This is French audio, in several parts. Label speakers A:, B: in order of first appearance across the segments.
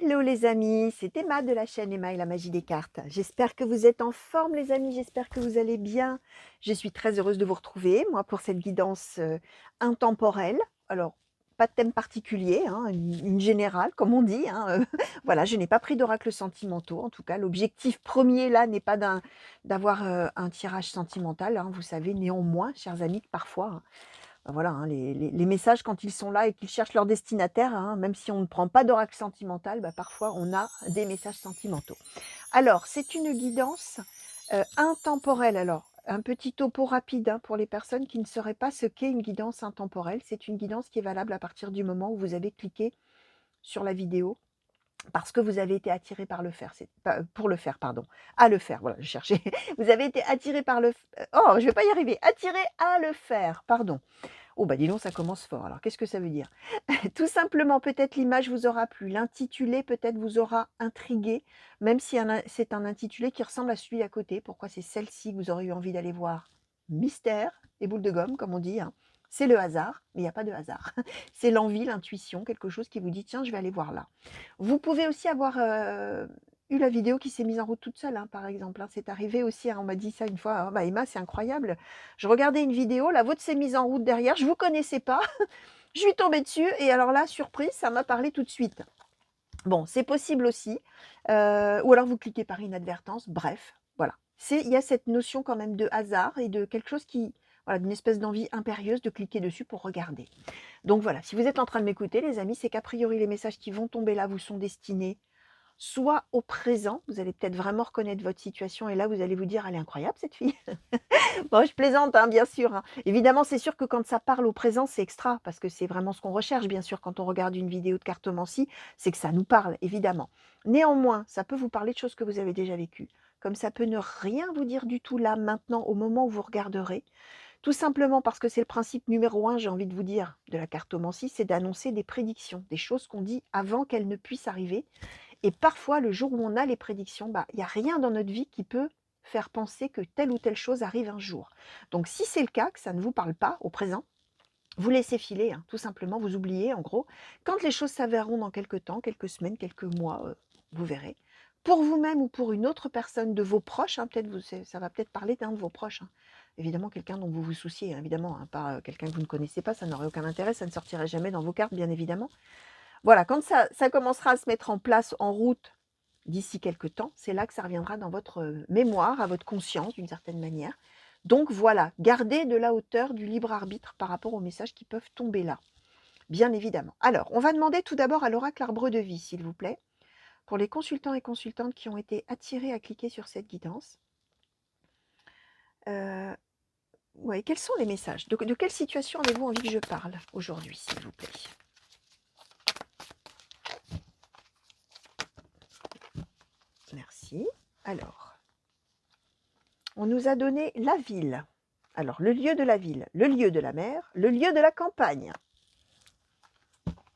A: Hello les amis, c'est Emma de la chaîne Emma et la magie des cartes. J'espère que vous êtes en forme les amis, j'espère que vous allez bien. Je suis très heureuse de vous retrouver, moi pour cette guidance intemporelle. Alors, pas de thème particulier, hein, une générale comme on dit. Voilà, je n'ai pas pris d'oracle sentimentaux. En tout cas, l'objectif premier là n'est pas d'avoir un tirage sentimental. Hein. Vous savez néanmoins, chers amis, que parfois... voilà, hein, les messages quand ils sont là et qu'ils cherchent leur destinataire, hein, même si on ne prend pas d'oracle sentimental, parfois on a des messages sentimentaux. Alors, c'est une guidance intemporelle. Alors, un petit topo rapide hein, pour les personnes qui ne sauraient pas ce qu'est une guidance intemporelle. C'est une guidance qui est valable à partir du moment où vous avez cliqué sur la vidéo parce que vous avez été attiré par le faire, pour le faire, pardon, à le faire, voilà, je cherchais. Vous avez été attiré par le... Oh, je vais pas y arriver, attiré à le faire, pardon. Oh bah dis donc, ça commence fort. Alors qu'est-ce que ça veut dire? Tout simplement, peut-être l'image vous aura plu, l'intitulé peut-être vous aura intrigué, même si c'est un intitulé qui ressemble à celui à côté. Pourquoi c'est celle-ci que vous aurez eu envie d'aller voir? Mystère et boule de gomme, comme on dit. Hein. C'est le hasard, mais il n'y a pas de hasard. C'est l'envie, l'intuition, quelque chose qui vous dit, tiens, je vais aller voir là. Vous pouvez aussi avoir eu la vidéo qui s'est mise en route toute seule, hein, par exemple. Hein. C'est arrivé aussi, hein, on m'a dit ça une fois, bah, Emma, c'est incroyable. Je regardais une vidéo, la vôtre s'est mise en route derrière, je ne vous connaissais pas. Je suis tombée dessus et alors là, surprise, ça m'a parlé tout de suite. Bon, c'est possible aussi. Ou alors vous cliquez par inadvertance. Bref, voilà. Il y a cette notion quand même de hasard et de quelque chose qui... Voilà, d'une espèce d'envie impérieuse de cliquer dessus pour regarder. Donc voilà, si vous êtes en train de m'écouter, les amis, c'est qu'a priori, les messages qui vont tomber là vous sont destinés soit au présent, vous allez peut-être vraiment reconnaître votre situation et là, vous allez vous dire, elle est incroyable cette fille. Bon, je plaisante, hein, bien sûr. Hein. Évidemment, c'est sûr que quand ça parle au présent, c'est extra, parce que c'est vraiment ce qu'on recherche, bien sûr, quand on regarde une vidéo de cartomancie, c'est que ça nous parle, évidemment. Néanmoins, ça peut vous parler de choses que vous avez déjà vécues, comme ça peut ne rien vous dire du tout là, maintenant, au moment où vous regarderez, tout simplement parce que c'est le principe numéro 1, j'ai envie de vous dire, de la cartomancie, c'est d'annoncer des prédictions, des choses qu'on dit avant qu'elles ne puissent arriver. Et parfois, le jour où on a les prédictions, il n'y a rien dans notre vie qui peut faire penser que telle ou telle chose arrive un jour. Donc si c'est le cas, que ça ne vous parle pas au présent, vous laissez filer, hein, tout simplement, vous oubliez en gros. Quand les choses s'avéreront dans quelques temps, quelques semaines, quelques mois, vous verrez. Pour vous-même ou pour une autre personne de vos proches, hein, ça va peut-être parler d'un de vos proches. Hein. Évidemment, quelqu'un dont vous vous souciez, hein, évidemment, hein, pas quelqu'un que vous ne connaissez pas, ça n'aurait aucun intérêt, ça ne sortirait jamais dans vos cartes, bien évidemment. Voilà, quand ça commencera à se mettre en place, en route, d'ici quelques temps, c'est là que ça reviendra dans votre mémoire, à votre conscience d'une certaine manière. Donc voilà, gardez de la hauteur, du libre arbitre par rapport aux messages qui peuvent tomber là, bien évidemment. Alors, on va demander tout d'abord à l'oracle arbre de vie, s'il vous plaît, pour les consultants et consultantes qui ont été attirés à cliquer sur cette guidance. Ouais, quels sont les messages? De quelle situation avez-vous envie que je parle aujourd'hui, s'il vous plaît? Merci. Alors, on nous a donné la ville. Alors, le lieu de la ville, le lieu de la mer, le lieu de la campagne.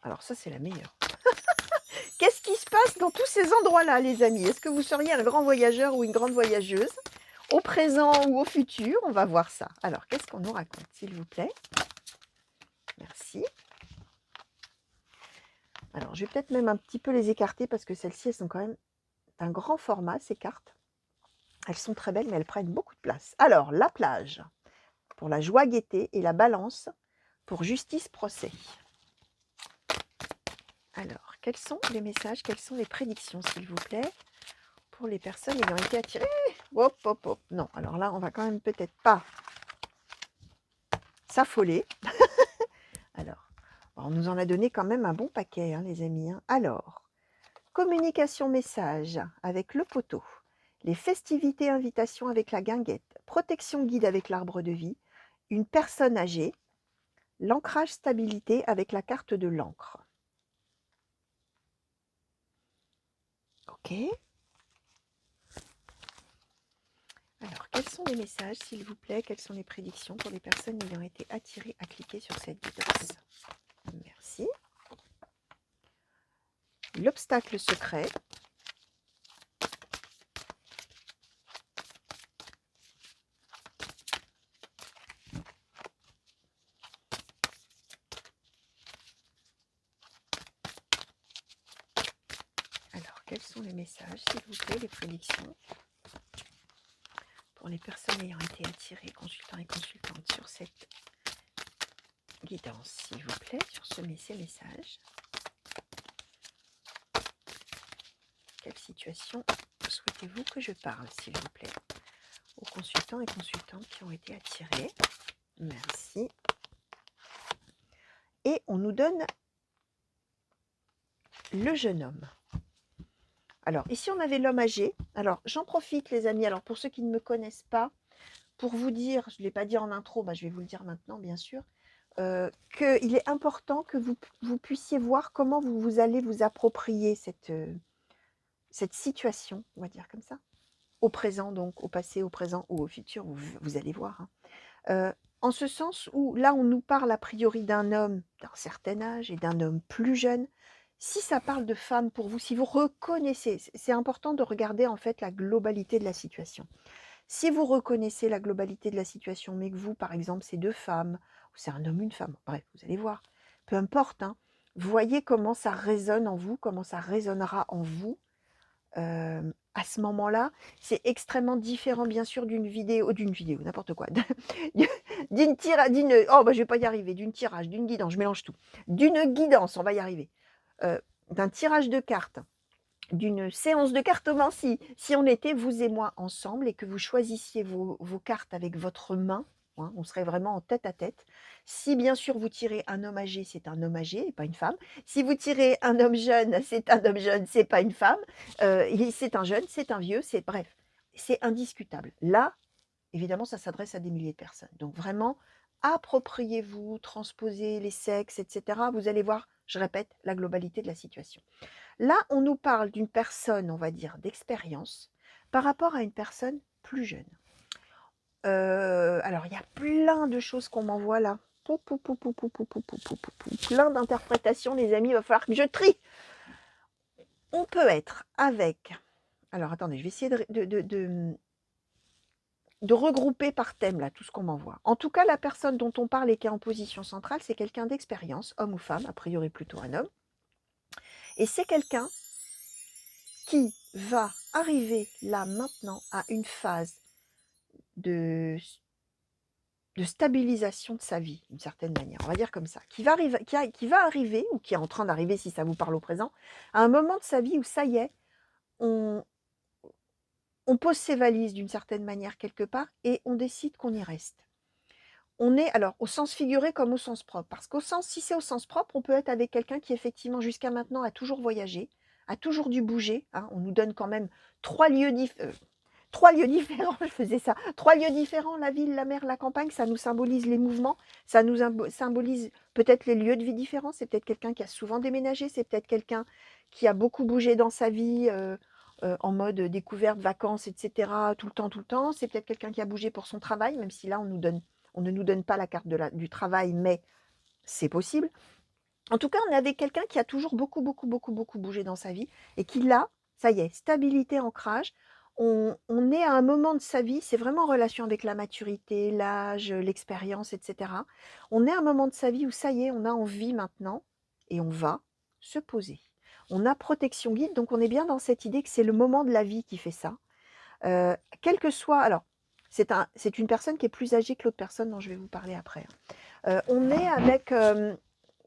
A: Alors ça, c'est la meilleure. Qu'est-ce qui se passe dans tous ces endroits-là, les amis? Est-ce que vous seriez un grand voyageur ou une grande voyageuse? Au présent ou au futur? On va voir ça. Alors, qu'est-ce qu'on nous raconte, s'il vous plaît? Merci. Alors, je vais peut-être même un petit peu les écarter parce que celles-ci, elles sont quand même d'un grand format, ces cartes. Elles sont très belles, mais elles prennent beaucoup de place. Alors, la plage, pour la joie, gaieté, et la balance, pour justice, procès. Alors, quels sont les messages, quelles sont les prédictions, s'il vous plaît, pour les personnes ayant été attirées? Hop, hop, hop. Non, alors là, on va quand même peut-être pas s'affoler. Alors, on nous en a donné quand même un bon paquet, hein, les amis. Hein. Alors, communication message avec le poteau, les festivités invitations avec la guinguette, protection guide avec l'arbre de vie, une personne âgée, l'ancrage stabilité avec la carte de l'encre. Ok. Alors, quels sont les messages, s'il vous plaît? Quelles sont les prédictions pour les personnes ayant été attirées à cliquer sur cette guidance? Merci. L'obstacle secret. quels sont les messages, s'il vous plaît, les prédictions pour les personnes ayant été attirées, consultants et consultantes, sur cette guidance, s'il vous plaît, sur ces messages. Quelle situation souhaitez-vous que je parle, s'il vous plaît, aux consultants et consultantes qui ont été attirés? Merci. Et on nous donne le jeune homme. Alors, ici, on avait l'homme âgé. Alors, j'en profite, les amis. Alors, pour ceux qui ne me connaissent pas, pour vous dire, je ne l'ai pas dit en intro, je vais vous le dire maintenant, bien sûr, qu'il est important que vous puissiez voir comment vous allez vous approprier cette situation, on va dire comme ça, au présent, donc au passé, au présent ou au futur, vous allez voir. Hein. En ce sens où, là, on nous parle a priori d'un homme d'un certain âge et d'un homme plus jeune. Si ça parle de femme pour vous, si vous reconnaissez, c'est important de regarder en fait la globalité de la situation. Si vous reconnaissez la globalité de la situation, mais que vous, par exemple, c'est deux femmes, ou c'est un homme, une femme, bref, vous allez voir, peu importe, hein, voyez comment ça résonne en vous, comment ça résonnera en vous à ce moment-là. C'est extrêmement différent, bien sûr, d'une vidéo, n'importe quoi, d'une tirage, je vais pas y arriver, d'une tirage, d'une guidance, je mélange tout, d'une guidance, on va y arriver, d'un tirage de cartes, d'une séance de cartomancie, si on était, vous et moi, ensemble et que vous choisissiez vos cartes avec votre main, hein, on serait vraiment en tête à tête. Si bien sûr vous tirez un homme âgé, c'est un homme âgé et pas une femme. Si vous tirez un homme jeune, c'est un homme jeune, c'est pas une femme. C'est un jeune, c'est un vieux, bref, c'est indiscutable. Là, évidemment, ça s'adresse à des milliers de personnes. Donc vraiment, appropriez-vous, transposez les sexes, etc. Vous allez voir, je répète, la globalité de la situation. Là, on nous parle d'une personne, on va dire, d'expérience par rapport à une personne plus jeune. Alors, il y a plein de choses qu'on m'envoie là. Plein d'interprétations, les amis, il va falloir que je trie. On peut être avec... Alors, attendez, je vais essayer de regrouper par thème là tout ce qu'on m'envoie. En tout cas, la personne dont on parle et qui est en position centrale, c'est quelqu'un d'expérience, homme ou femme, a priori plutôt un homme. Et c'est quelqu'un qui va arriver là maintenant à une phase de stabilisation de sa vie, d'une certaine manière, on va dire comme ça, qui va arriver, ou qui est en train d'arriver si ça vous parle au présent, à un moment de sa vie où ça y est, on pose ses valises d'une certaine manière quelque part et on décide qu'on y reste. On est alors au sens figuré comme au sens propre, parce si c'est au sens propre, on peut être avec quelqu'un qui effectivement jusqu'à maintenant a toujours voyagé, a toujours dû bouger, hein, on nous donne quand même 3 lieux différents, 3 lieux différents, la ville, la mer, la campagne, ça nous symbolise les mouvements, ça nous symbolise peut-être les lieux de vie différents, c'est peut-être quelqu'un qui a souvent déménagé, c'est peut-être quelqu'un qui a beaucoup bougé dans sa vie, en mode découverte, vacances, etc., tout le temps, c'est peut-être quelqu'un qui a bougé pour son travail, même si là on ne nous donne pas la carte du travail, mais c'est possible. En tout cas, on est avec quelqu'un qui a toujours beaucoup bougé dans sa vie et qui là, ça y est, stabilité, ancrage. On est à un moment de sa vie, c'est vraiment en relation avec la maturité, l'âge, l'expérience, etc. On est à un moment de sa vie où ça y est, on a envie maintenant et on va se poser. On a protection guide, donc on est bien dans cette idée que c'est le moment de la vie qui fait ça. Quel que soit, alors, c'est une personne qui est plus âgée que l'autre personne dont je vais vous parler après. On est avec...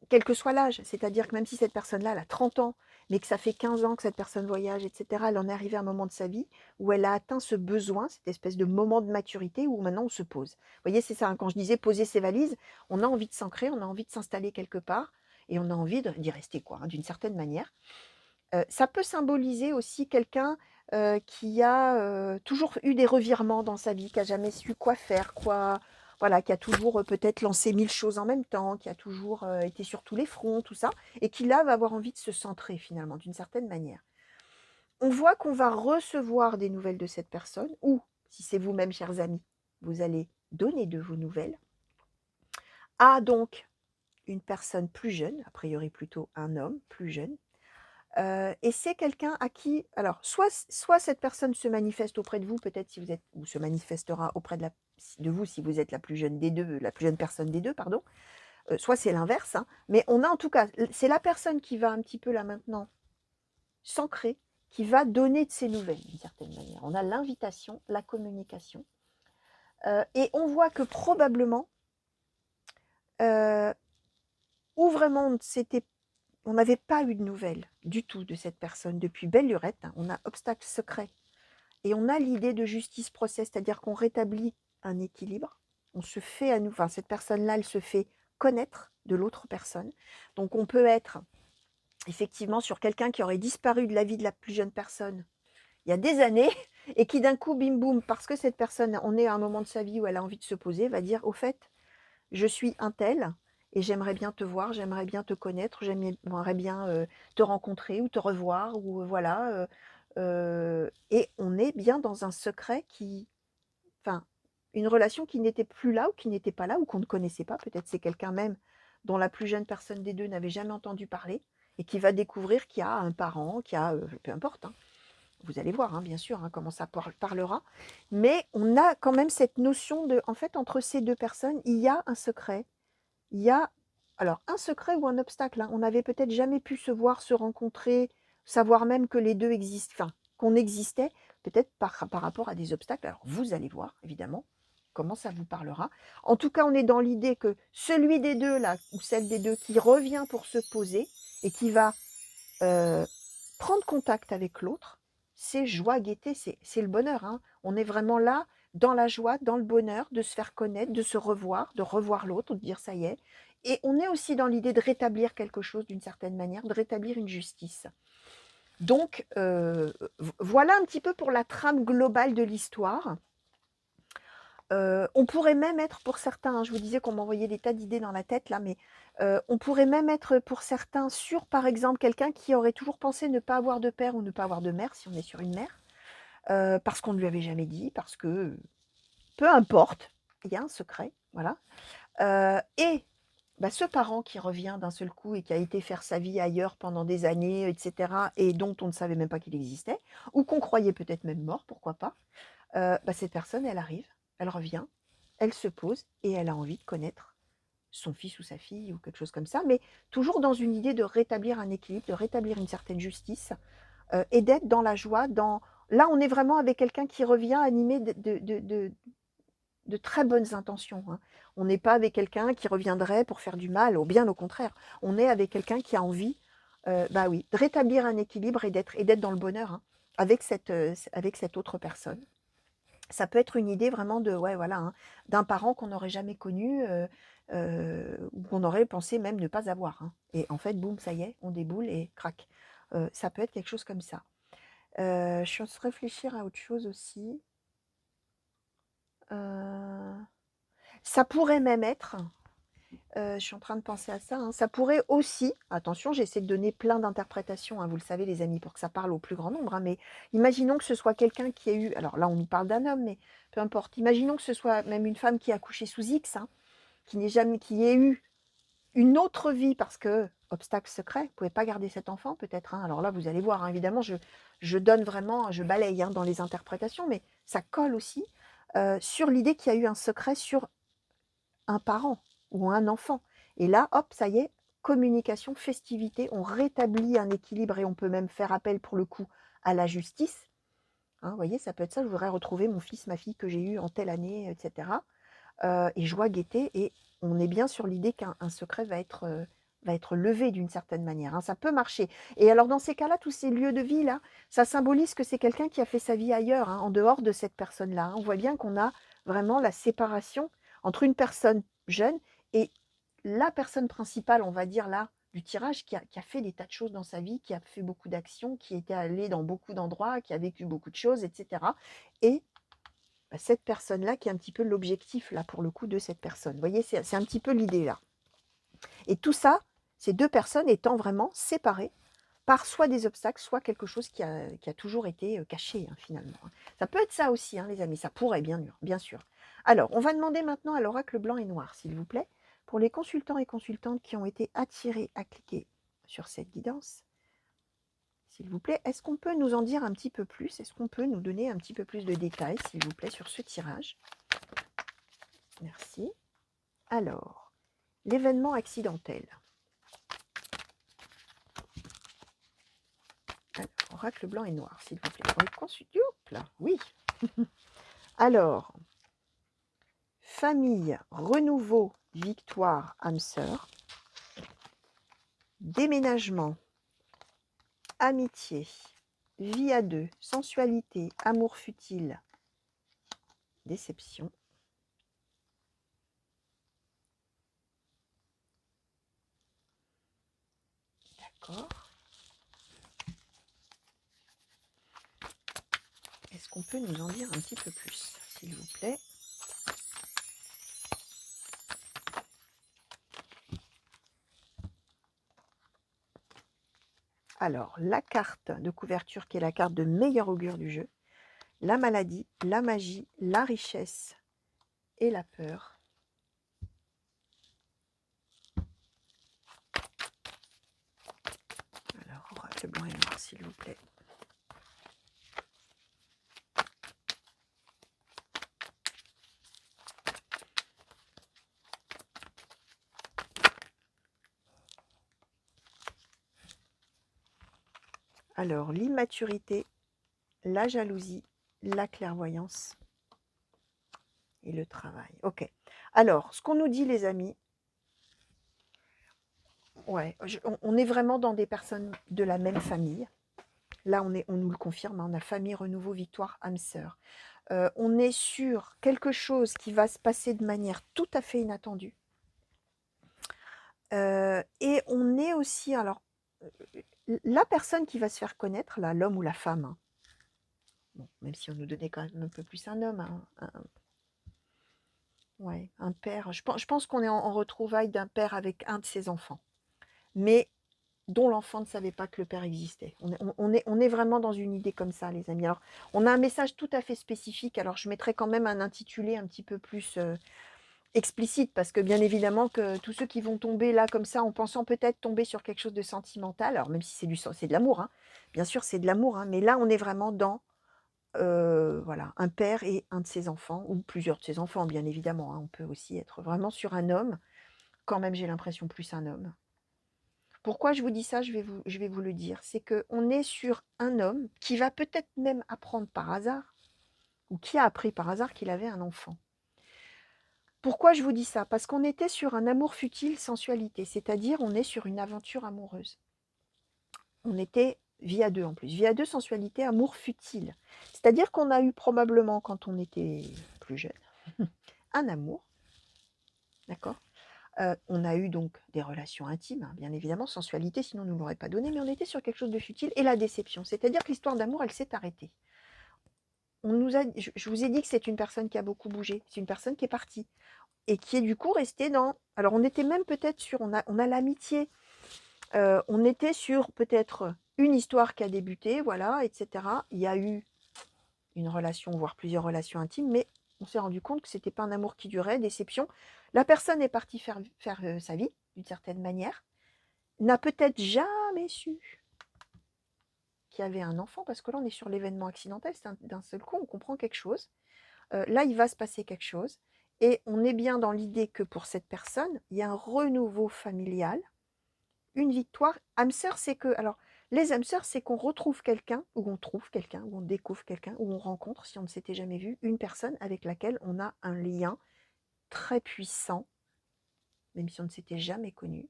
A: quel que soit l'âge, c'est-à-dire que même si cette personne-là, elle a 30 ans, mais que ça fait 15 ans que cette personne voyage, etc., elle en est arrivée à un moment de sa vie où elle a atteint ce besoin, cette espèce de moment de maturité où maintenant on se pose. Vous voyez, c'est ça, hein, quand je disais poser ses valises, on a envie de s'ancrer, on a envie de s'installer quelque part, et on a envie d'y rester, quoi, hein, d'une certaine manière. Ça peut symboliser aussi quelqu'un qui a toujours eu des revirements dans sa vie, qui n'a jamais su quoi faire, voilà, qui a toujours peut-être lancé 1000 choses en même temps, qui a toujours été sur tous les fronts, tout ça, et qui là va avoir envie de se centrer finalement, d'une certaine manière. On voit qu'on va recevoir des nouvelles de cette personne, ou si c'est vous-même, chers amis, vous allez donner de vos nouvelles à donc une personne plus jeune, a priori plutôt un homme plus jeune. Et c'est quelqu'un à qui, alors soit cette personne se manifeste auprès de vous, peut-être si vous êtes, ou se manifestera auprès de vous si vous êtes la plus jeune des deux, la plus jeune personne des deux, pardon. Soit c'est l'inverse, hein, mais on a en tout cas, c'est la personne qui va un petit peu là maintenant s'ancrer, qui va donner de ses nouvelles d'une certaine manière. On a l'invitation, la communication. Et on voit que probablement, où vraiment on n'avait pas eu de nouvelles du tout de cette personne depuis belle lurette, hein, on a obstacle secret. Et on a l'idée de justice process, c'est-à-dire qu'on rétablit un équilibre. On se fait à nous, enfin cette personne-là, elle se fait connaître de l'autre personne. Donc on peut être effectivement sur quelqu'un qui aurait disparu de la vie de la plus jeune personne il y a des années et qui d'un coup, bim boum, parce que cette personne, on est à un moment de sa vie où elle a envie de se poser, va dire au fait, je suis un tel et j'aimerais bien te voir, j'aimerais bien te connaître, j'aimerais bien te rencontrer ou te revoir ou voilà. Et on est bien dans un secret enfin, une relation qui n'était plus là ou qui n'était pas là ou qu'on ne connaissait pas. Peut-être c'est quelqu'un même dont la plus jeune personne des deux n'avait jamais entendu parler et qui va découvrir qu'il y a un parent, qu'il y a, peu importe, hein. Vous allez voir, hein, bien sûr, hein, comment ça parlera. Mais on a quand même cette notion de, en fait, entre ces deux personnes, il y a un secret. Il y a, alors, un secret ou un obstacle, hein. On n'avait peut-être jamais pu se voir, se rencontrer, savoir même que les deux existent, enfin, qu'on existait, peut-être par rapport à des obstacles. Alors, vous allez voir, évidemment, comment ça vous parlera. En tout cas, on est dans l'idée que celui des deux, là, ou celle des deux, qui revient pour se poser et qui va prendre contact avec l'autre, c'est joie, gaieté, c'est le bonheur, hein. On est vraiment là, dans la joie, dans le bonheur, de se faire connaître, de se revoir, de revoir l'autre, de dire ça y est. Et on est aussi dans l'idée de rétablir quelque chose d'une certaine manière, de rétablir une justice. Donc, voilà un petit peu pour la trame globale de l'histoire. On pourrait même être pour certains, hein, je vous disais qu'on m'envoyait des tas d'idées dans la tête là, mais on pourrait même être pour certains sur, par exemple, quelqu'un qui aurait toujours pensé ne pas avoir de père ou ne pas avoir de mère, si on est sur une mère, parce qu'on ne lui avait jamais dit, parce que peu importe, il y a un secret, voilà. Et bah, ce parent qui revient d'un seul coup et qui a été faire sa vie ailleurs pendant des années, etc., et dont on ne savait même pas qu'il existait, ou qu'on croyait peut-être même mort, pourquoi pas, bah, cette personne, elle arrive, elle revient, elle se pose et elle a envie de connaître son fils ou sa fille ou quelque chose comme ça, mais toujours dans une idée de rétablir un équilibre, de rétablir une certaine justice et d'être dans la joie. Là, on est vraiment avec quelqu'un qui revient animé de très bonnes intentions, hein. On n'est pas avec quelqu'un qui reviendrait pour faire du mal, ou bien au contraire. On est avec quelqu'un qui a envie, bah oui, de rétablir un équilibre et d'être dans le bonheur, hein, avec cette autre personne. Ça peut être une idée vraiment de ouais, voilà, hein, d'un parent qu'on n'aurait jamais connu, ou qu'on aurait pensé même ne pas avoir, hein. Et en fait, boum, ça y est, on déboule et crac. Ça peut être quelque chose comme ça. Je suis en train de réfléchir à autre chose aussi. Ça pourrait même être, je suis en train de penser à ça, hein, ça pourrait aussi, attention, j'essaie de donner plein d'interprétations, hein, vous le savez les amis, pour que ça parle au plus grand nombre, hein, mais imaginons que ce soit quelqu'un qui ait eu, alors là on nous parle d'un homme, mais peu importe, imaginons que ce soit même une femme qui a accouché sous X, hein, qui ait eu une autre vie parce que, obstacle secret, vous ne pouvez pas garder cet enfant peut-être, hein. Alors là vous allez voir, hein, évidemment, je donne vraiment, je balaye, hein, dans les interprétations, mais ça colle aussi sur l'idée qu'il y a eu un secret sur un parent ou un enfant. Et là, hop, ça y est, communication, festivité, on rétablit un équilibre et on peut même faire appel pour le coup à la justice. Hein, vous voyez, ça peut être ça, je voudrais retrouver mon fils, ma fille que j'ai eu en telle année, etc. Et joie, gaieté, et on est bien sur l'idée qu'un secret va être levé d'une certaine manière, hein, ça peut marcher. Et alors dans ces cas-là, tous ces lieux de vie là, ça symbolise que c'est quelqu'un qui a fait sa vie ailleurs, hein, en dehors de cette personne-là, hein. On voit bien qu'on a vraiment la séparation entre une personne jeune et la personne principale, on va dire là, du tirage, qui a fait des tas de choses dans sa vie, qui a fait beaucoup d'actions, qui était allé dans beaucoup d'endroits, qui a vécu beaucoup de choses, etc. Et bah, cette personne-là qui est un petit peu l'objectif, là, pour le coup, de cette personne. Vous voyez, c'est un petit peu l'idée, là. Et tout ça, ces deux personnes étant vraiment séparées par soit des obstacles, soit quelque chose qui a toujours été caché, hein, finalement, hein. Ça peut être ça aussi, hein, les amis, ça pourrait, bien sûr. Alors, on va demander maintenant à l'oracle blanc et noir, s'il vous plaît, pour les consultants et consultantes qui ont été attirés à cliquer sur cette guidance, s'il vous plaît, est-ce qu'on peut nous en dire un petit peu plus? Est-ce qu'on peut nous donner un petit peu plus de détails, s'il vous plaît, sur ce tirage? Merci. Alors, l'événement accidentel. Alors, oracle blanc et noir, s'il vous plaît. Pour les consultants, oui. Alors, famille, renouveau, victoire, âme sœur, déménagement, amitié, vie à deux, sensualité, amour futile, déception. D'accord. Est-ce qu'on peut nous en dire un petit peu plus, s'il vous plaît? Alors, la carte de couverture qui est la carte de meilleur augure du jeu, la maladie, la magie, la richesse et la peur. Alors, oracle blanc et noir, s'il vous plaît. Alors, l'immaturité, la jalousie, la clairvoyance et le travail. Ok. Alors, ce qu'on nous dit, les amis, ouais, on est vraiment dans des personnes de la même famille. Là, on nous le confirme, hein, on a famille, renouveau, victoire, âme sœur. On est sur quelque chose qui va se passer de manière tout à fait inattendue. Et on est aussi, alors, la personne qui va se faire connaître, là, l'homme ou la femme, hein, bon, même si on nous donnait quand même un peu plus un homme, hein, ouais, un père. Je pense qu'on est en retrouvailles d'un père avec un de ses enfants, mais dont l'enfant ne savait pas que le père existait. On est vraiment dans une idée comme ça, les amis. Alors, on a un message tout à fait spécifique. Alors, je mettrai quand même un intitulé un petit peu plus explicite, parce que bien évidemment que tous ceux qui vont tomber là comme ça, en pensant peut-être tomber sur quelque chose de sentimental, alors même si c'est de l'amour, hein, bien sûr c'est de l'amour, hein, mais là on est vraiment dans voilà, un père et un de ses enfants, ou plusieurs de ses enfants, bien évidemment, hein. On peut aussi être vraiment sur un homme, quand même j'ai l'impression plus un homme. Pourquoi je vous dis ça? Je vais vous le dire. C'est qu'on est sur un homme qui va peut-être même apprendre par hasard, ou qui a appris par hasard qu'il avait un enfant. Pourquoi je vous dis ça? Parce qu'on était sur un amour futile, sensualité, c'est-à-dire on est sur une aventure amoureuse. On était vie à deux en plus. Vie à deux, sensualité, amour futile. C'est-à-dire qu'on a eu probablement, quand on était plus jeune, un amour, d'accord? On a eu donc des relations intimes, hein, bien évidemment, sensualité, sinon on ne nous l'aurait pas donné, mais on était sur quelque chose de futile, et la déception. C'est-à-dire que l'histoire d'amour, elle s'est arrêtée. Je vous ai dit que c'est une personne qui a beaucoup bougé, c'est une personne qui est partie, et qui est du coup restée dans... Alors on était même peut-être sur... On a l'amitié, on était sur peut-être une histoire qui a débuté, voilà, etc. Il y a eu une relation, voire plusieurs relations intimes, mais on s'est rendu compte que ce n'était pas un amour qui durait, déception. La personne est partie faire sa vie, d'une certaine manière, n'a peut-être jamais su qu'il y avait un enfant, parce que là, on est sur l'événement accidentel, c'est d'un seul coup, on comprend quelque chose. Là, il va se passer quelque chose, et on est bien dans l'idée que pour cette personne, il y a un renouveau familial, une victoire. Âme sœur, c'est que... Alors, les âmes sœurs, c'est qu'on retrouve quelqu'un, ou on trouve quelqu'un, ou on découvre quelqu'un, ou on rencontre, si on ne s'était jamais vu, une personne avec laquelle on a un lien très puissant, même si on ne s'était jamais connu.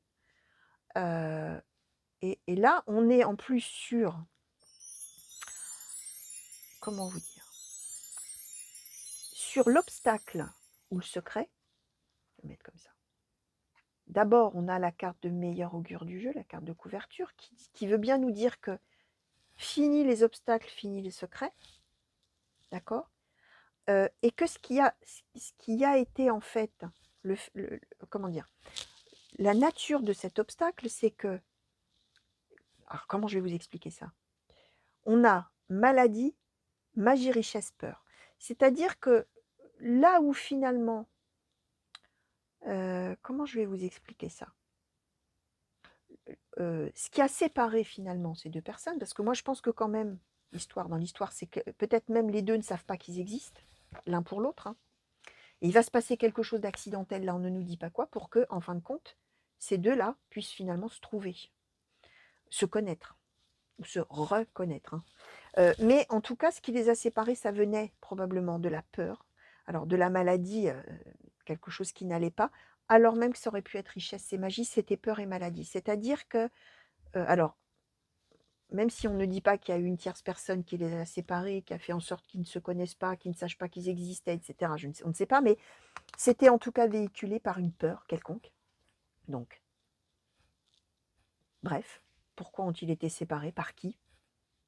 A: Et là, on est en plus sur... Comment vous dire? Sur l'obstacle ou le secret, je vais mettre comme ça. D'abord, on a la carte de meilleur augure du jeu, la carte de couverture, qui veut bien nous dire que fini les obstacles, fini les secrets, d'accord? Et que ce qui a été en fait, comment dire, la nature de cet obstacle, c'est que... Alors, comment je vais vous expliquer ça? On a maladie, magie, richesse, peur. C'est-à-dire que là où finalement... comment je vais vous expliquer ça? Ce qui a séparé finalement ces deux personnes, parce que moi je pense que quand même, dans l'histoire, c'est que peut-être même les deux ne savent pas qu'ils existent, l'un pour l'autre, hein. Et il va se passer quelque chose d'accidentel, là on ne nous dit pas quoi, pour que, en fin de compte, ces deux-là puissent finalement se trouver, se connaître. ou se reconnaître, hein. Mais en tout cas, ce qui les a séparés, ça venait probablement de la peur, alors de la maladie, quelque chose qui n'allait pas, alors même que ça aurait pu être richesse et magie, c'était peur et maladie. C'est-à-dire que, alors, même si on ne dit pas qu'il y a eu une tierce personne qui les a séparés, qui a fait en sorte qu'ils ne se connaissent pas, qu'ils ne sachent pas qu'ils existaient, et cetera, on ne sait pas, mais c'était en tout cas véhiculé par une peur quelconque. Donc, bref, pourquoi ont-ils été séparés? Par qui?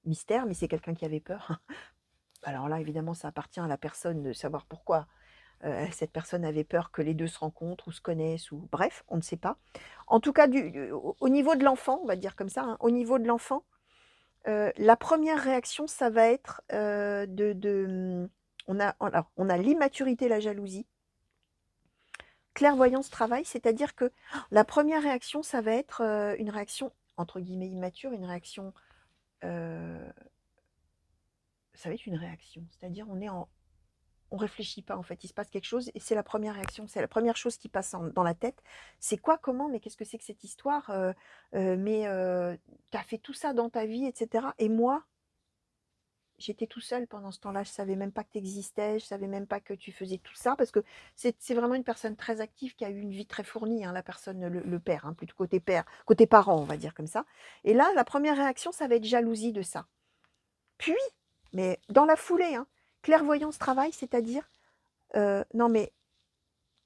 A: Mystère, mais c'est quelqu'un qui avait peur. Alors là, évidemment, ça appartient à la personne de savoir pourquoi cette personne avait peur que les 2 se rencontrent ou se connaissent ou bref, on ne sait pas. En tout cas, au niveau de l'enfant, on va dire comme ça, hein, au niveau de l'enfant, la première réaction, ça va être, on a l'immaturité, la jalousie. Clairvoyance, travail, c'est-à-dire que la première réaction, ça va être, une réaction entre guillemets «immature», une réaction, heu, ça va être une réaction, c'est-à-dire on réfléchit pas en fait, il se passe quelque chose et c'est la première réaction, c'est la première chose qui passe dans la tête. C'est quoi? Comment? Mais qu'est-ce que c'est que cette histoire? Mais tu as fait tout ça dans ta vie et cetera et moi, j'étais tout seul pendant ce temps-là, je savais même pas que tu existais, je savais même pas que tu faisais tout ça parce que c'est vraiment une personne très active qui a eu une vie très fournie, hein, la personne, le père, hein, plutôt côté père, côté parent, on va dire comme ça et là, la première réaction, ça va être jalousie de ça. Puis, mais dans la foulée, hein, clairvoyance, travail, c'est-à-dire, non mais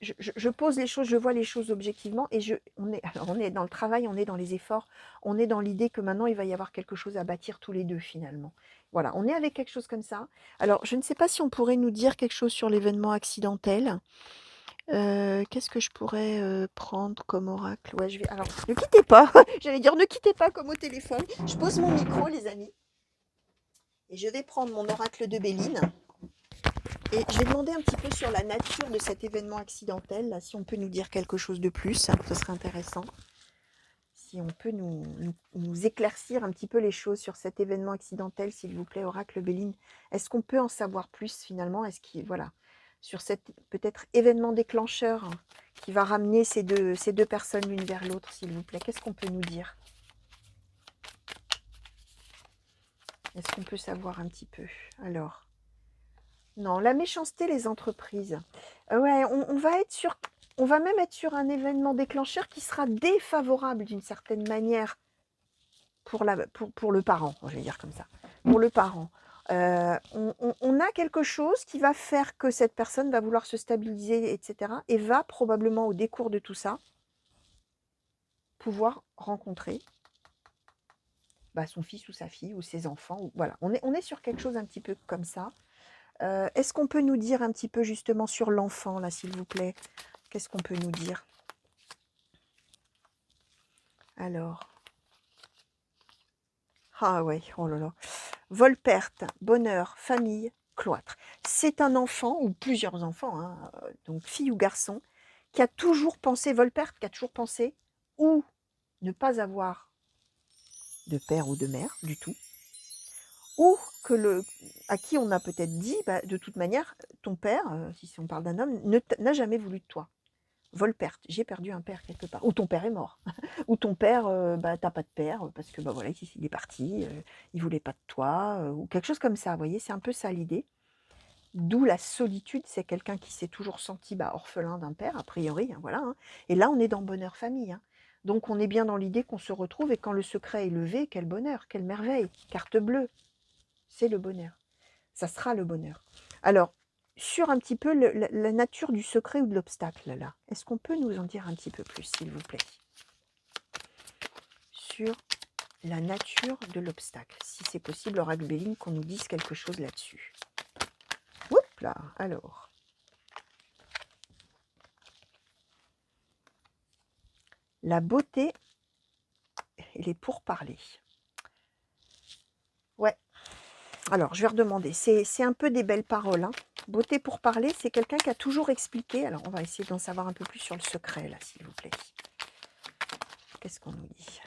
A: je pose les choses, je vois les choses objectivement et on est dans le travail, on est dans les efforts, on est dans l'idée que maintenant il va y avoir quelque chose à bâtir tous les 2 finalement. Voilà, on est avec quelque chose comme ça. Alors je ne sais pas si on pourrait nous dire quelque chose sur l'événement accidentel. Qu'est-ce que je pourrais, prendre comme oracle? Ouais, alors ne quittez pas, j'allais dire ne quittez pas comme au téléphone. Je pose mon micro les amis et je vais prendre mon oracle de Béline. Et je vais demander un petit peu sur la nature de cet événement accidentel, là, si on peut nous dire quelque chose de plus, hein, ce serait intéressant. Si on peut nous éclaircir un petit peu les choses sur cet événement accidentel, s'il vous plaît, Oracle Béline. Est-ce qu'on peut en savoir plus finalement? Est-ce qu'il, voilà, sur cet peut-être événement déclencheur, hein, qui va ramener ces deux personnes l'une vers l'autre, s'il vous plaît. Qu'est-ce qu'on peut nous dire? Est-ce qu'on peut savoir un petit peu? Alors, non, la méchanceté, les entreprises. Ouais, on va même être sur un événement déclencheur qui sera défavorable d'une certaine manière pour le parent, je vais dire comme ça, pour le parent. On a quelque chose qui va faire que cette personne va vouloir se stabiliser, etc. Et va probablement, au décours de tout ça, pouvoir rencontrer son fils ou sa fille ou ses enfants. Voilà, on est sur quelque chose un petit peu comme ça. Est-ce qu'on peut nous dire un petit peu justement sur l'enfant, là, s'il vous plaît? Qu'est-ce qu'on peut nous dire? Alors. Ah ouais, oh là là. Vol-perte, bonheur, famille, cloître. C'est un enfant, ou plusieurs enfants, hein, donc fille ou garçon, qui a toujours pensé, vol-perte, qui a toujours pensé, ou ne pas avoir de père ou de mère du tout, ou à qui on a peut-être dit, de toute manière, ton père, si on parle d'un homme, n'a jamais voulu de toi. Vol-perte, j'ai perdu un père quelque part. Ou ton père est mort. Ou ton père, t'as pas de père parce que voilà, il est parti, il voulait pas de toi, ou quelque chose comme ça. Vous voyez, c'est un peu ça l'idée. D'où la solitude, c'est quelqu'un qui s'est toujours senti orphelin d'un père, a priori, hein, voilà. Hein. Et là, on est dans bonheur famille. Hein. Donc, on est bien dans l'idée qu'on se retrouve et quand le secret est levé, quel bonheur, quelle merveille. Carte bleue, c'est le bonheur. Ça sera le bonheur. Alors, sur un petit peu la nature du secret ou de l'obstacle, là, est-ce qu'on peut nous en dire un petit peu plus, s'il vous plaît? Sur la nature de l'obstacle. Si c'est possible, Oracle Béline, qu'on nous dise quelque chose là-dessus. Oups là, alors. La beauté et les pourparlers. Ouais. Alors, je vais redemander. C'est un peu des belles paroles. Hein. Beauté pour parler, c'est quelqu'un qui a toujours expliqué. Alors, on va essayer d'en savoir un peu plus sur le secret, là, s'il vous plaît. Qu'est-ce qu'on nous dit?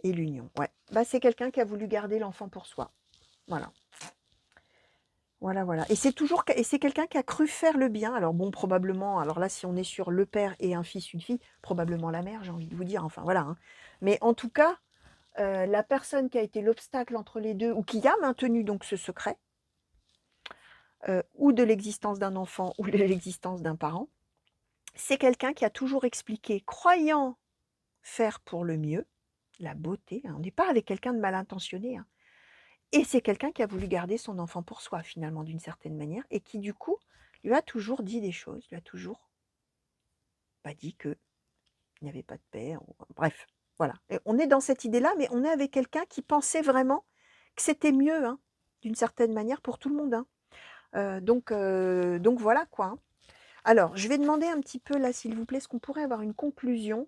A: Et l'union, ouais. C'est quelqu'un qui a voulu garder l'enfant pour soi. Voilà. Voilà, voilà. Et c'est quelqu'un qui a cru faire le bien. Alors bon, probablement, alors là, si on est sur le père et un fils, une fille, probablement la mère, j'ai envie de vous dire. Enfin, voilà. Hein. Mais en tout cas, la personne qui a été l'obstacle entre les deux ou qui a maintenu donc ce secret, ou de l'existence d'un enfant ou de l'existence d'un parent, c'est quelqu'un qui a toujours expliqué, croyant faire pour le mieux, la beauté, hein, on n'est pas avec quelqu'un de mal intentionné, hein, et c'est quelqu'un qui a voulu garder son enfant pour soi finalement d'une certaine manière et qui du coup lui a toujours dit des choses, lui a toujours dit qu'il n'y avait pas de paix, bref, voilà. Et on est dans cette idée-là, mais on est avec quelqu'un qui pensait vraiment que c'était mieux, hein, d'une certaine manière pour tout le monde, hein. Donc voilà quoi, hein. Alors, je vais demander un petit peu là, s'il vous plaît, est-ce qu'on pourrait avoir une conclusion?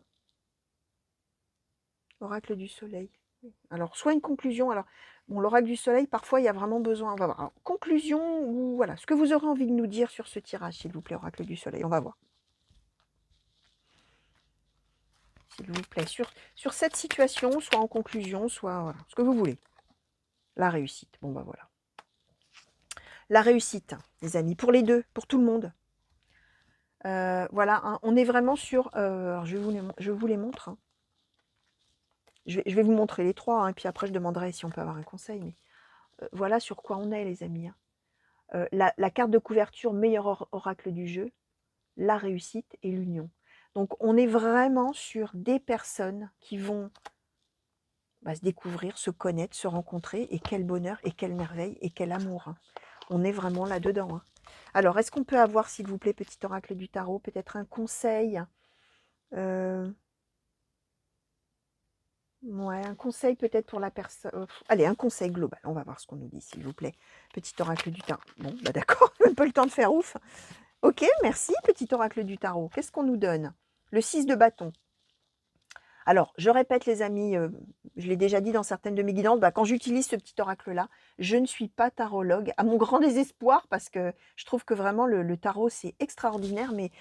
A: Oracle du soleil. Alors, soit une conclusion, alors, bon, l'oracle du soleil, parfois, il y a vraiment besoin, on va voir. Alors, conclusion, ou voilà, ce que vous aurez envie de nous dire sur ce tirage, s'il vous plaît, oracle du soleil, on va voir. S'il vous plaît, sur cette situation, soit en conclusion, soit, voilà, ce que vous voulez. La réussite, bon, bah voilà. La réussite, les amis, pour les deux, pour tout le monde. Voilà, hein, on est vraiment sur, alors je vous les montre, hein. Je vais vous montrer les trois, hein, et puis après je demanderai si on peut avoir un conseil, mais voilà sur quoi on est, les amis, hein. La carte de couverture, meilleur oracle du jeu, la réussite et l'union. Donc on est vraiment sur des personnes qui vont se découvrir, se connaître, se rencontrer, et quel bonheur, et quelle merveille, et quel amour, hein. On est vraiment là-dedans, hein. Alors, est-ce qu'on peut avoir, s'il vous plaît, petit oracle du tarot, peut-être un conseil, ouais, un conseil peut-être pour la personne. Allez, un conseil global. On va voir ce qu'on nous dit, s'il vous plaît. Petit oracle du tarot. Bon, bah d'accord, même pas le temps de faire ouf. Ok, merci, petit oracle du tarot. Qu'est-ce qu'on nous donne? Le 6 de bâton. Alors, je répète, les amis, je l'ai déjà dit dans certaines de mes guidances, quand j'utilise ce petit oracle-là, je ne suis pas tarologue, à mon grand désespoir, parce que je trouve que vraiment le tarot, c'est extraordinaire, mais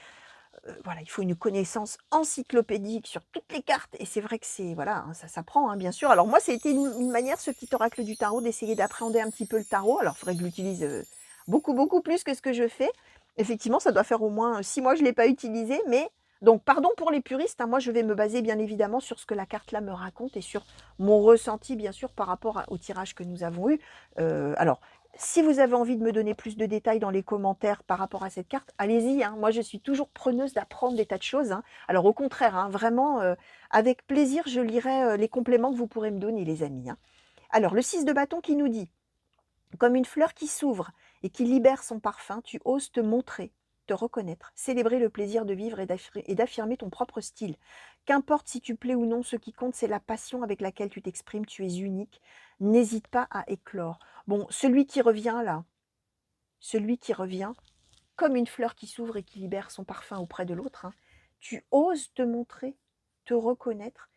A: voilà, il faut une connaissance encyclopédique sur toutes les cartes, et c'est vrai que c'est, voilà, hein, ça s'apprend, hein, bien sûr. Alors moi, ça a été une manière, ce petit oracle du tarot, d'essayer d'appréhender un petit peu le tarot. Alors, il faudrait que je l'utilise beaucoup, beaucoup plus que ce que je fais. Effectivement, ça doit faire au moins 6 mois que je ne l'ai pas utilisé, mais donc, pardon pour les puristes, hein, moi, je vais me baser bien évidemment sur ce que la carte là me raconte et sur mon ressenti, bien sûr, par rapport au tirage que nous avons eu. Alors, si vous avez envie de me donner plus de détails dans les commentaires par rapport à cette carte, allez-y, hein. Moi, je suis toujours preneuse d'apprendre des tas de choses, hein. Alors, au contraire, hein, vraiment, avec plaisir, je lirai les compléments que vous pourrez me donner, les amis, hein. Alors, le 6 de bâton qui nous dit: comme une fleur qui s'ouvre et qui libère son parfum, tu oses te montrer, te reconnaître, célébrer le plaisir de vivre et d'affirmer ton propre style. Qu'importe si tu plais ou non, ce qui compte, c'est la passion avec laquelle tu t'exprimes, tu es unique. N'hésite pas à éclore. Bon, celui qui revient là, celui qui revient, comme une fleur qui s'ouvre et qui libère son parfum auprès de l'autre, hein, tu oses te montrer, te reconnaître,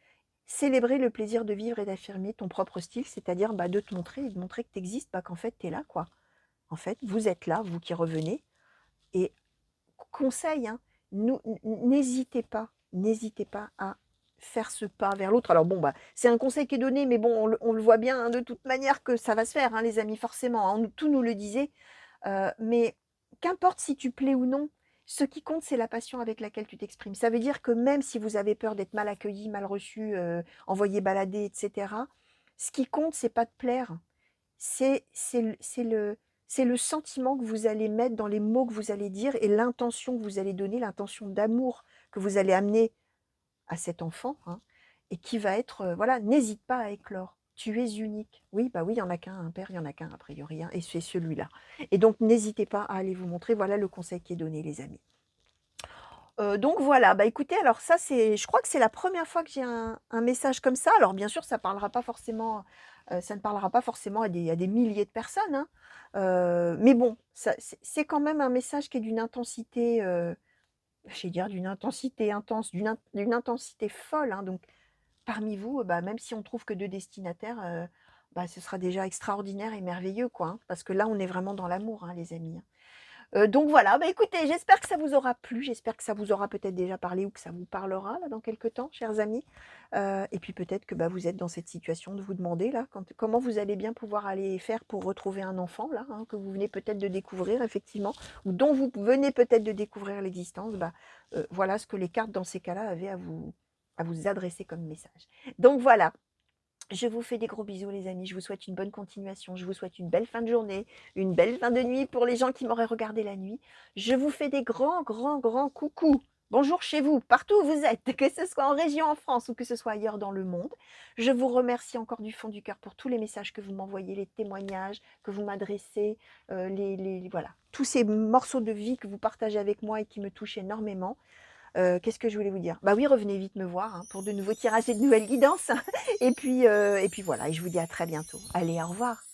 A: célébrer le plaisir de vivre et d'affirmer ton propre style, c'est-à-dire de te montrer et de montrer que tu existes, qu'en fait tu es là, quoi. En fait, vous êtes là, vous qui revenez. Et conseil, hein, n'hésitez pas à faire ce pas vers l'autre. Alors bon, c'est un conseil qui est donné, mais bon, on le voit bien, hein, de toute manière que ça va se faire, hein, les amis, forcément, hein, tout nous le disait. Mais qu'importe si tu plais ou non, ce qui compte, c'est la passion avec laquelle tu t'exprimes. Ça veut dire que même si vous avez peur d'être mal accueilli, mal reçu, envoyé balader, etc., ce qui compte, c'est pas de plaire. C'est le sentiment que vous allez mettre dans les mots que vous allez dire et l'intention que vous allez donner, l'intention d'amour que vous allez amener à cet enfant, hein, et qui va être, voilà, n'hésite pas à éclore. Tu es unique. Oui, oui, il n'y en a qu'un, un père, il n'y en a qu'un a priori, hein, et c'est celui-là. Et donc, n'hésitez pas à aller vous montrer. Voilà le conseil qui est donné, les amis. Donc voilà, écoutez, alors ça, je crois que c'est la première fois que j'ai un message comme ça. Alors bien sûr, ça parlera pas forcément, ça ne parlera pas forcément à des milliers de personnes, hein. Mais bon, c'est quand même un message qui est d'une intensité, je vais dire d'une intensité intense, d'une intensité folle, hein. Donc parmi vous, même si on trouve que 2 destinataires, ce sera déjà extraordinaire et merveilleux, quoi, hein. Parce que là, on est vraiment dans l'amour, hein, les amis, hein. Donc voilà, écoutez, j'espère que ça vous aura plu, j'espère que ça vous aura peut-être déjà parlé ou que ça vous parlera là dans quelques temps, chers amis. Et puis peut-être que vous êtes dans cette situation de vous demander là comment vous allez bien pouvoir aller faire pour retrouver un enfant là, hein, que vous venez peut-être de découvrir effectivement, ou dont vous venez peut-être de découvrir l'existence. Voilà ce que les cartes dans ces cas-là avaient à vous adresser comme message. Donc voilà. Je vous fais des gros bisous les amis, je vous souhaite une bonne continuation, je vous souhaite une belle fin de journée, une belle fin de nuit pour les gens qui m'auraient regardé la nuit. Je vous fais des grands, grands, grands coucous. Bonjour chez vous, partout où vous êtes, que ce soit en région en France ou que ce soit ailleurs dans le monde. Je vous remercie encore du fond du cœur pour tous les messages que vous m'envoyez, les témoignages que vous m'adressez, voilà, tous ces morceaux de vie que vous partagez avec moi et qui me touchent énormément. Qu'est-ce que je voulais vous dire? Bah oui, revenez vite me voir, hein, pour de nouveaux tirages et de nouvelles guidances. Et puis voilà, et je vous dis à très bientôt. Allez, au revoir.